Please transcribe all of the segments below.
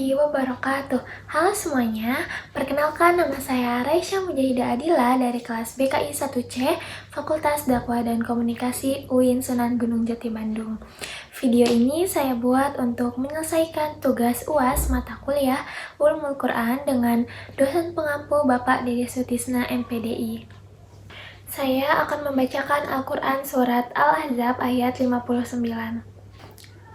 warahmatullahi wabarakatuh. Halo semuanya, perkenalkan nama saya Raisya Mujahidah Adila dari kelas BKI 1C, Fakultas Dakwah dan Komunikasi UIN Sunan Gunung Jati Bandung. Video ini saya buat untuk menyelesaikan tugas UAS mata kuliah Ulumul Quran dengan dosen pengampu Bapak Dede Sutisna MPDI. Saya akan membacakan Al-Quran Surat Al-Ahzab ayat 59.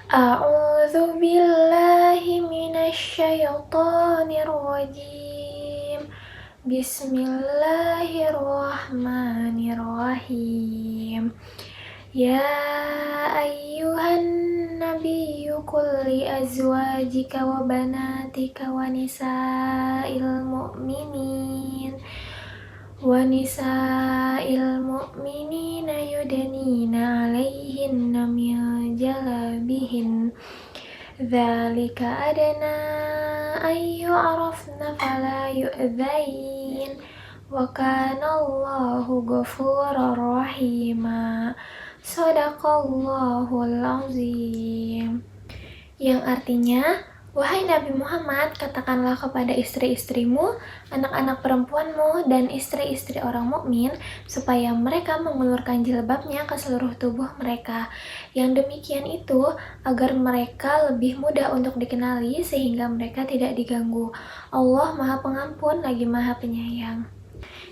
A'udzu billahi minasyaitonir rajim. Bismillahirrahmanirrahim. Ya ayyuhan nabiyyu qul li azwajika wa banatika wa nisa'il mu'minina yudanina 'alaihinna min jalabihin dzalika adna ay yu'rafna fala yu'dzain wa kana Allahu ghafurur rahima. Shadaqallahul azim. Yang artinya, wahai Nabi Muhammad, katakanlah kepada istri-istrimu, anak-anak perempuanmu, dan istri-istri orang mukmin supaya mereka mengulurkan jilbabnya ke seluruh tubuh mereka. Yang demikian itu agar mereka lebih mudah untuk dikenali sehingga mereka tidak diganggu. Allah Maha Pengampun lagi Maha Penyayang.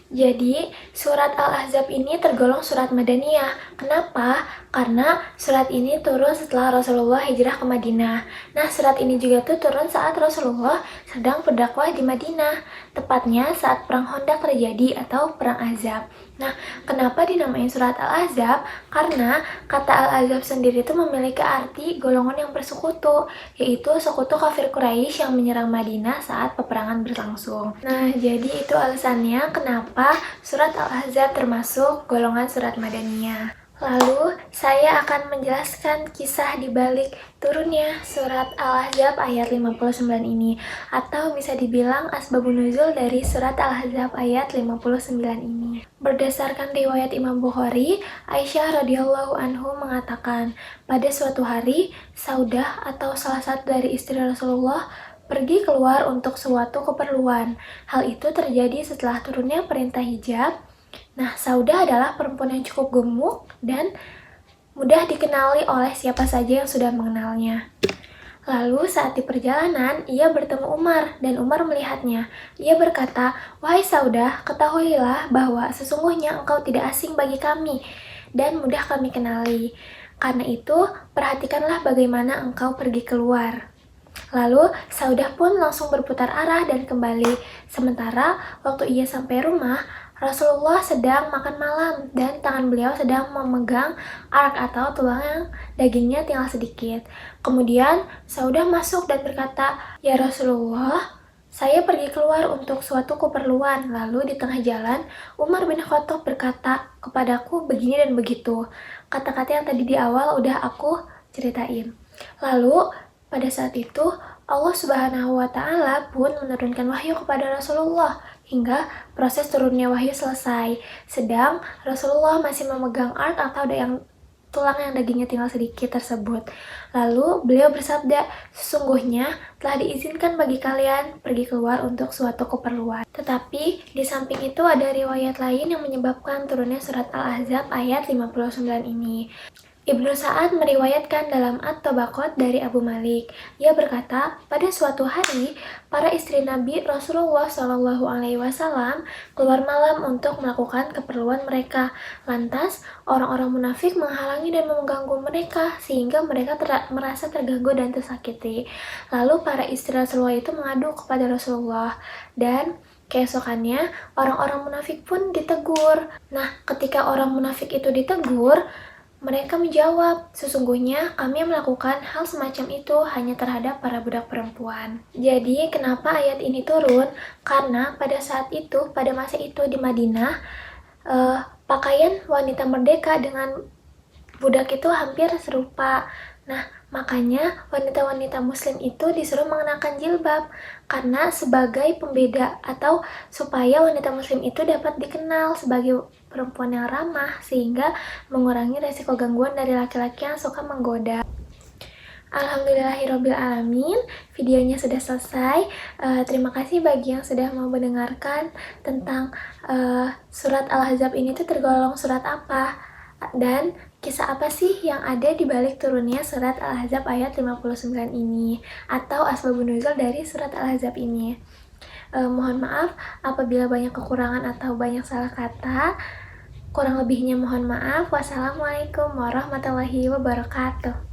Jadi, surat Al-Ahzab ini tergolong surat Madaniyah. Kenapa? Karena surat ini turun setelah Rasulullah hijrah ke Madinah. Nah, surat ini juga turun saat Rasulullah sedang berdakwah di Madinah, tepatnya saat perang Khandaq terjadi atau perang Ahzab. Nah, kenapa dinamain surat Al-Ahzab? Karena kata Al-Ahzab sendiri itu memiliki arti golongan yang bersekutu, yaitu sekutu kafir Quraisy yang menyerang Madinah saat peperangan berlangsung. Nah, jadi itu alasannya kenapa surat Al-Ahzab termasuk golongan surat Madaniyah. Lalu, saya akan menjelaskan kisah di balik turunnya surat Al-Ahzab ayat 59 ini, atau bisa dibilang asbabun nuzul dari surat Al-Ahzab ayat 59 ini. Berdasarkan riwayat Imam Bukhari, Aisyah radhiyallahu anhu mengatakan, pada suatu hari, Saudah atau salah satu dari istri Rasulullah pergi keluar untuk suatu keperluan. Hal itu terjadi setelah turunnya perintah hijab. Nah, Saudah adalah perempuan yang cukup gemuk dan mudah dikenali oleh siapa saja yang sudah mengenalnya. Lalu saat di perjalanan, ia bertemu Umar dan Umar melihatnya. Ia berkata, "Wahai Saudah, ketahuilah bahwa sesungguhnya engkau tidak asing bagi kami dan mudah kami kenali. Karena itu, perhatikanlah bagaimana engkau pergi keluar." Lalu Saudah pun langsung berputar arah dan kembali. Sementara waktu ia sampai rumah, Rasulullah sedang makan malam dan tangan beliau sedang memegang arak atau tulang yang dagingnya tinggal sedikit. Kemudian Saudah masuk dan berkata, "Ya Rasulullah, saya pergi keluar untuk suatu keperluan." Lalu di tengah jalan, Umar bin Khattab berkata kepadaku begini dan begitu. Kata-kata yang tadi di awal udah aku ceritain. Lalu pada saat itu Allah Subhanahu wa Ta'ala pun menurunkan wahyu kepada Rasulullah hingga proses turunnya wahyu selesai. Sedang Rasulullah masih memegang arak atau yang tulang yang dagingnya tinggal sedikit tersebut. Lalu beliau bersabda, "Sesungguhnya telah diizinkan bagi kalian pergi keluar untuk suatu keperluan." Tetapi di samping itu ada riwayat lain yang menyebabkan turunnya surat Al-Ahzab ayat 59 ini. Ibnu Sa'ad meriwayatkan dalam At-Tabaqat dari Abu Malik. Ia berkata, pada suatu hari, para istri Nabi Rasulullah SAW keluar malam untuk melakukan keperluan mereka. Lantas, orang-orang munafik menghalangi dan mengganggu mereka, sehingga mereka merasa terganggu dan tersakiti. Lalu para istri Rasulullah itu mengadu kepada Rasulullah, dan keesokannya orang-orang munafik pun ditegur. Nah, ketika orang munafik itu ditegur, mereka menjawab, "Sesungguhnya kami melakukan hal semacam itu hanya terhadap para budak perempuan." Jadi, kenapa ayat ini turun? Karena pada saat itu, pada masa itu di Madinah, pakaian wanita merdeka dengan budak itu hampir serupa. Nah, makanya wanita-wanita muslim itu disuruh mengenakan jilbab karena sebagai pembeda atau supaya wanita muslim itu dapat dikenal sebagai perempuan yang ramah sehingga mengurangi resiko gangguan dari laki-laki yang suka menggoda. Alhamdulillahirobbilalamin, videonya sudah selesai. Terima kasih bagi yang sudah mau mendengarkan tentang surat Al-Ahzab ini tuh tergolong surat apa, dan kisah apa sih yang ada di balik turunnya surat Al-Ahzab ayat 59 ini, atau asbabun nuzul dari surat Al-Ahzab ini. Mohon maaf apabila banyak kekurangan atau banyak salah kata. Kurang lebihnya mohon maaf. Wassalamualaikum warahmatullahi wabarakatuh.